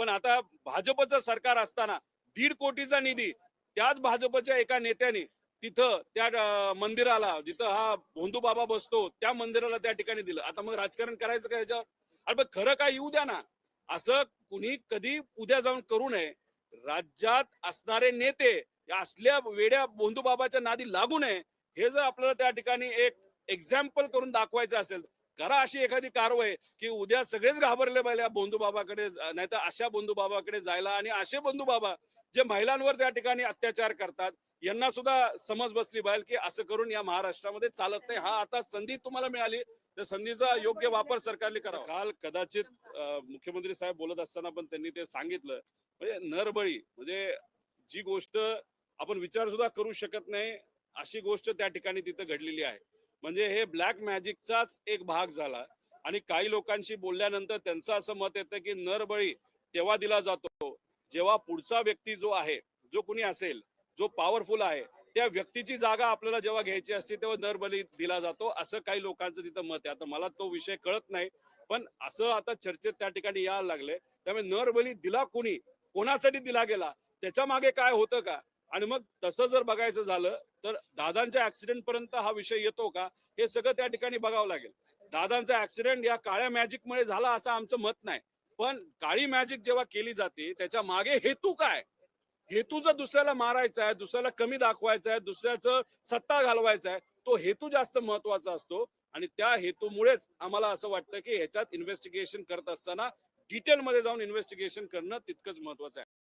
पण आता भाजपचं सरकार असताना 1.5 कोटीचा निधी त्याच भाजपच्या एका नेत्याने तिथं त्या मंदिराला जिथं हा भोंदू बाबा बसतो त्या मंदिराला त्या ठिकाणी दिलं. आता मग राजकारण करायचं का ह्याच्यावर? अरे पण खरं काय येऊ द्या ना. असं कुणी कधी उद्या जाऊन करू नये. राज्यात असणारे नेते या असल्या वेड्या भोंदू बाबाच्या नादी लागू नये हे जर आपल्याला त्या ठिकाणी एक एक्झाम्पल करून दाखवायचं असेल, करा अशी एखादी कारवाई की उद्या सगळेच घाबरले पाहिजे बंधू बाबाकडे, नाही तर अशा बंधू बाबाकडे जायला. आणि असे बंधू बाबा जे महिलांवर त्या ठिकाणी अत्याचार करतात यांना सुद्धा समज बसली पाहिजे की असं करून या महाराष्ट्रामध्ये चालत नाही. हा आता संधी तुम्हाला मिळाली, त्या संधीचा योग्य वापर सरकारने करावा. काल कदाचित मुख्यमंत्री साहेब बोलत असताना पण त्यांनी ते सांगितलं, म्हणजे नरबळी म्हणजे जी गोष्ट आपण विचार सुद्धा करू शकत नाही अशी गोष्ट त्या ठिकाणी तिथं घडलेली आहे. म्हणजे हे ब्लॅक मॅजिकचाच एक भाग झाला. आणि काही लोकांशी बोलल्यानंतर त्यांचं असं मत येतं की नरबळी तेव्हा दिला जातो जेव्हा पुढचा व्यक्ती जो आहे, जो कुणी असेल, जो पॉवरफुल आहे, त्या व्यक्तीची जागा आपल्याला जेव्हा घ्यायची असते तेव्हा नरबळी दिला जातो, असं काही लोकांचं तिथं मत आहे. आता मला तो विषय कळत नाही, पण असं आता चर्चेत त्या ठिकाणी यायला लागले. त्यामुळे नरबळी दिला कोणी, कोणासाठी दिला गेला, त्याच्या मागे काय होतं का? आणि मग तसं जर बघायचं झालं तर दादांच्या ऍक्सिडेंट पर्यंत हा विषय येतो का, हे सगळं त्या ठिकाणी बघावं लागेल. दादांचा ऍक्सिडेंट या काळ्या मॅजिकमुळे झाला असं आमचं मत नाही, पण काळी मॅजिक जेव्हा केली जाते त्याच्या मागे हेतू काय? हेतू जर दुसऱ्याला मारायचा आहे, दुसऱ्याला कमी दाखवायचा आहे, दुसऱ्याचं सत्ता घालवायचा आहे, तो हेतू जास्त महत्वाचा असतो. आणि त्या हेतूमुळेच आम्हाला असं वाटतं की ह्याच्यात इन्व्हेस्टिगेशन करत असताना डिटेलमध्ये जाऊन इन्व्हेस्टिगेशन करणं तितकंच महत्वाचं आहे.